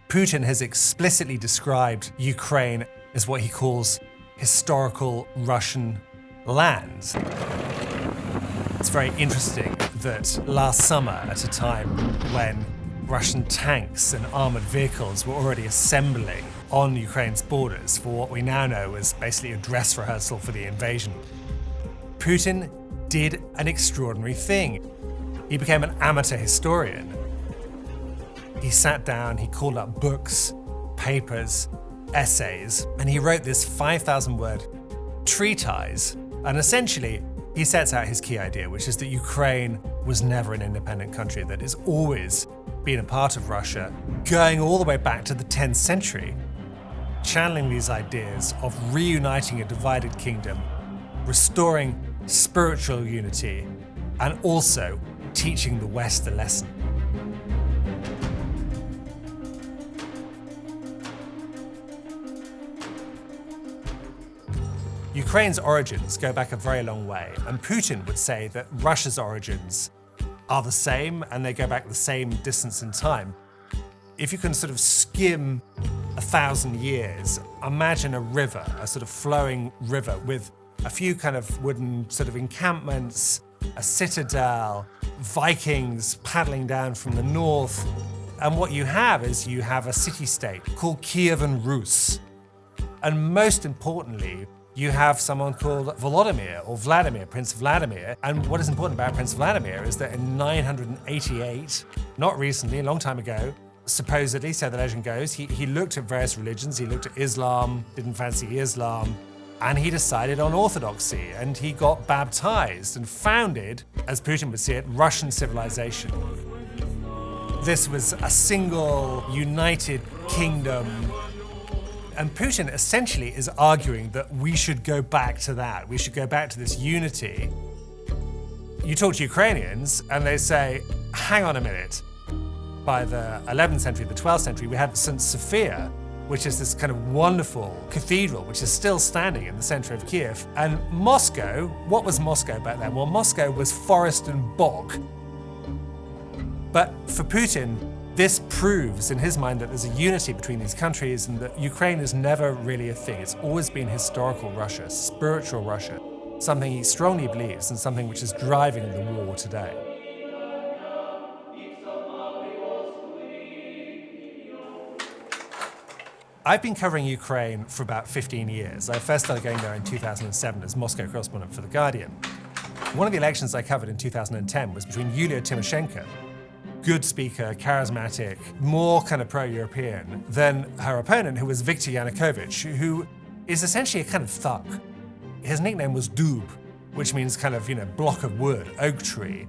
Putin has explicitly described Ukraine as what he calls historical Russian lands. It's very interesting that last summer, at a time when Russian tanks and armoured vehicles were already assembling on Ukraine's borders for what we now know as basically a dress rehearsal for the invasion, Putin did an extraordinary thing. He became an amateur historian. He sat down, he called up books, papers, essays, and he wrote this 5,000-word treatise. And essentially, he sets out his key idea, which is that Ukraine was never an independent country, that it's always been a part of Russia, going all the way back to the 10th century, channeling these ideas of reuniting a divided kingdom, restoring spiritual unity, and also teaching the West a lesson. Ukraine's origins go back a very long way, and Putin would say that Russia's origins are the same and they go back the same distance in time. If you can sort of skim 1,000 years, imagine a river, a sort of flowing river with a few kind of wooden sort of encampments, a citadel, Vikings paddling down from the north. And what you have is you have a city-state called Kievan Rus. And most importantly, you have someone called Volodymyr or Vladimir, Prince Vladimir. And what is important about Prince Vladimir is that in 988, not recently, a long time ago, supposedly, so the legend goes, he looked at various religions. He looked at Islam, didn't fancy Islam, and he decided on orthodoxy, and he got baptized and founded, as Putin would see it, Russian civilization. This was a single, united kingdom. And Putin essentially is arguing that we should go back to that. We should go back to this unity. You talk to Ukrainians and they say, hang on a minute. By the 11th century, the 12th century, we had St. Sophia, which is this kind of wonderful cathedral, which is still standing in the center of Kiev. And Moscow, what was Moscow back then? Well, Moscow was forest and bog. But for Putin, this proves in his mind that there's a unity between these countries and that Ukraine is never really a thing. It's always been historical Russia, spiritual Russia, something he strongly believes and something which is driving the war today. I've been covering Ukraine for about 15 years. I first started going there in 2007 as Moscow correspondent for The Guardian. One of the elections I covered in 2010 was between Yulia Tymoshenko, good speaker, charismatic, more kind of pro-European, than her opponent, who was Viktor Yanukovych, who is essentially a kind of thug. His nickname was Dub, which means kind of, block of wood, oak tree.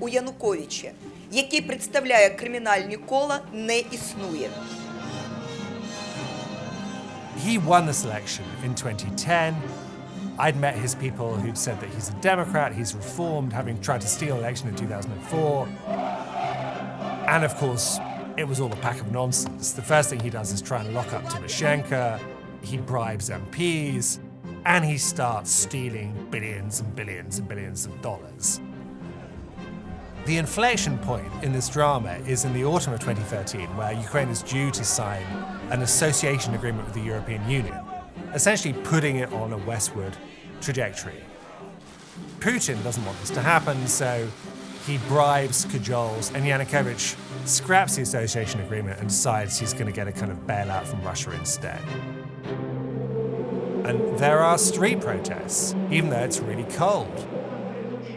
У Януковича, який представляє кримінальні кола, не існує. He won this election in 2010. I'd met his people who'd said that he's a Democrat, he's reformed, having tried to steal an election in 2004. And of course, it was all a pack of nonsense. The first thing he does is try and lock up Tymoshenko, he bribes MPs, and he starts stealing billions and billions and billions of dollars. The inflection point in this drama is in the autumn of 2013, where Ukraine is due to sign an association agreement with the European Union, essentially putting it on a westward trajectory. Putin doesn't want this to happen, so he bribes, cajoles, and Yanukovych scraps the association agreement and decides he's going to get a kind of bailout from Russia instead. And there are street protests, even though it's really cold.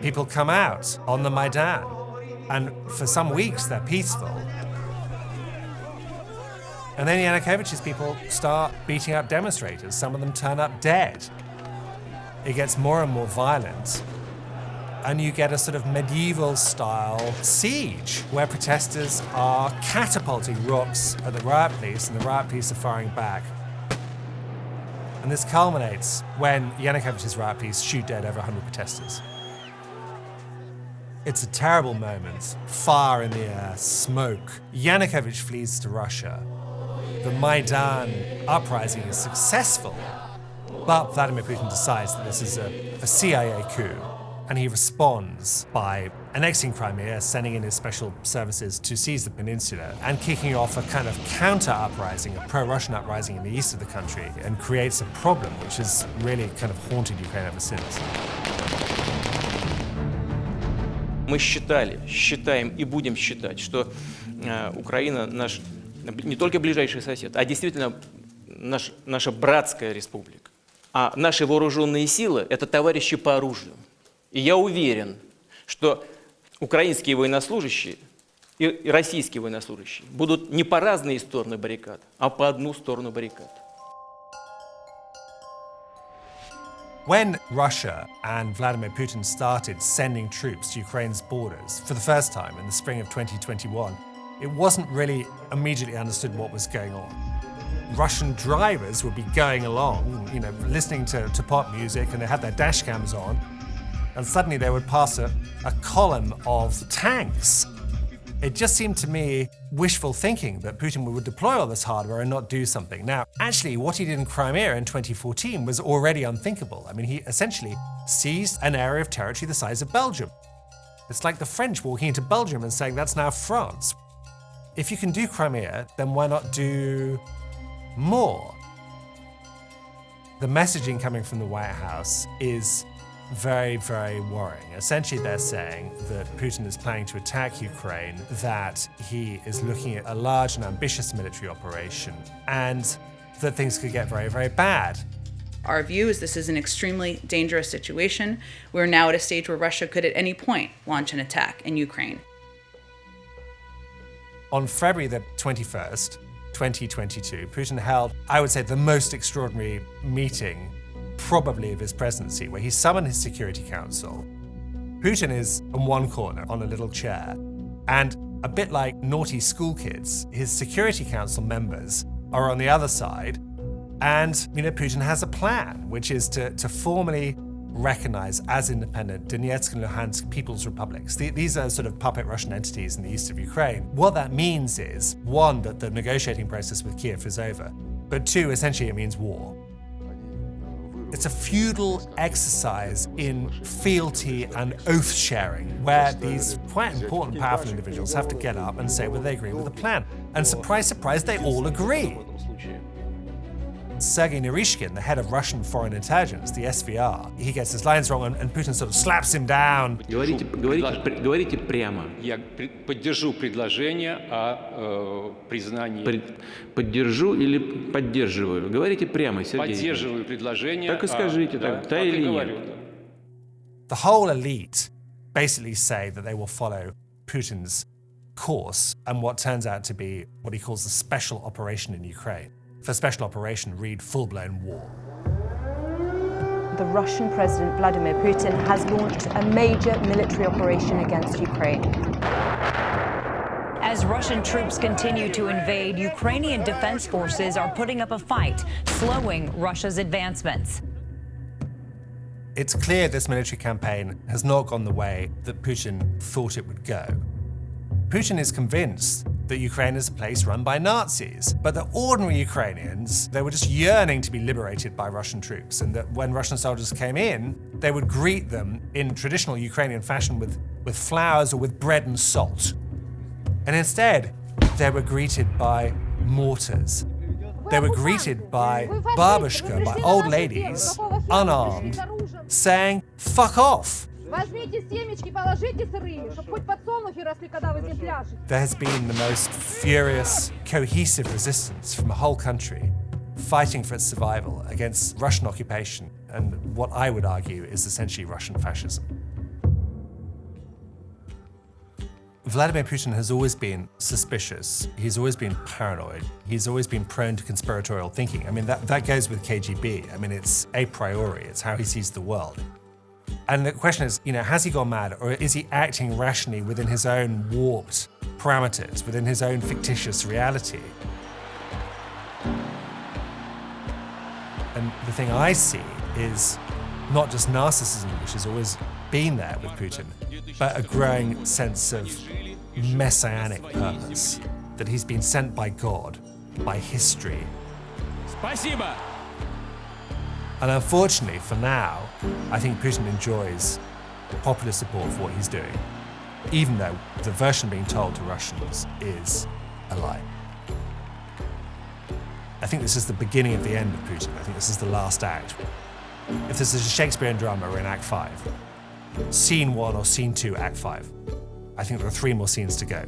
People come out on the Maidan, and for some weeks they're peaceful. And then Yanukovych's people start beating up demonstrators. Some of them turn up dead. It gets more and more violent. And you get a sort of medieval-style siege where protesters are catapulting rocks at the riot police, and the riot police are firing back. And this culminates when Yanukovych's riot police shoot dead over 100 protesters. It's a terrible moment. Fire in the air, smoke. Yanukovych flees to Russia. The Maidan uprising is successful, but Vladimir Putin decides that this is a CIA coup, And he responds by annexing Crimea, sending in his special services to seize the peninsula, and kicking off a kind of counter-uprising, a pro-Russian uprising in the east of the country, and creates a problem which has really kind of haunted Ukraine ever since. Мы считаем и будем считать, что Украина наш не только ближайший сосед, а действительно наша братская республика. А наши вооруженные силы – это товарищи по оружию. И я уверен, что украинские военнослужащие и российские военнослужащие будут не по разные стороны баррикад, а по одну сторону баррикад. When Russia and Vladimir Putin started sending troops to Ukraine's borders for the first time in the spring of 2021, it wasn't really immediately understood what was going on. Russian drivers would be going along, listening to pop music, and they had their dash cams on, and suddenly they would pass a column of tanks. It just seemed to me wishful thinking that Putin would deploy all this hardware and not do something. Now, actually, what he did in Crimea in 2014 was already unthinkable. I mean, he essentially seized an area of territory the size of Belgium. It's like the French walking into Belgium and saying that's now France. If you can do Crimea, then why not do more? The messaging coming from the White House is very, very worrying. Essentially, they're saying that Putin is planning to attack Ukraine, that he is looking at a large and ambitious military operation, and that things could get very, very bad. Our view is this is an extremely dangerous situation. We're now at a stage where Russia could at any point launch an attack in Ukraine. On February the 21st, 2022, Putin held, I would say, the most extraordinary meeting probably of his presidency, where he summoned his Security Council. Putin is in one corner on a little chair, and a bit like naughty school kids, his Security Council members are on the other side, and Putin has a plan, which is to formally recognize as independent Donetsk and Luhansk People's Republics. These are sort of puppet Russian entities in the east of Ukraine. What that means is, one, that the negotiating process with Kiev is over, but two, essentially it means war. It's a feudal exercise in fealty and oath-sharing, where these quite important, powerful individuals have to get up and say whether they agree with the plan. And surprise, surprise, they all agree. Sergei Narishkin, the head of Russian foreign intelligence, the SVR, he gets his lines wrong, and Putin sort of slaps him down. Говорите прямо. Я поддержу предложение о признании. Поддержу или поддерживаю? Говорите прямо, Сергей. Поддерживаю предложение. Так и скажите, да или нет. The whole elite basically say that they will follow Putin's course and what turns out to be what he calls a special operation in Ukraine. For special operation, read full-blown war. The Russian President Vladimir Putin has launched a major military operation against Ukraine. As Russian troops continue to invade, Ukrainian defense forces are putting up a fight, slowing Russia's advancements. It's clear this military campaign has not gone the way that Putin thought it would go. Putin is convinced that Ukraine is a place run by Nazis, but the ordinary Ukrainians, they were just yearning to be liberated by Russian troops, and that when Russian soldiers came in, they would greet them in traditional Ukrainian fashion with flowers or with bread and salt. And instead, they were greeted by mortars. They were greeted by babushka, by old ladies, unarmed, saying, "Fuck off." There has been the most furious, cohesive resistance from a whole country fighting for its survival against Russian occupation and what I would argue is essentially Russian fascism. Vladimir Putin has always been suspicious. He's always been paranoid. He's always been prone to conspiratorial thinking. I mean, that goes with KGB. I mean, it's a priori. It's how he sees the world. And the question is, has he gone mad, or is he acting rationally within his own warped parameters, within his own fictitious reality? And the thing I see is not just narcissism, which has always been there with Putin, but a growing sense of messianic purpose, that he's been sent by God, by history. Спасибо. And unfortunately, for now, I think Putin enjoys popular support for what he's doing, even though the version being told to Russians is a lie. I think this is the beginning of the end of Putin. I think this is the last act. If this is a Shakespearean drama, we're in Act 5. Scene 1 or Scene 2, Act 5. I think there are 3 more scenes to go.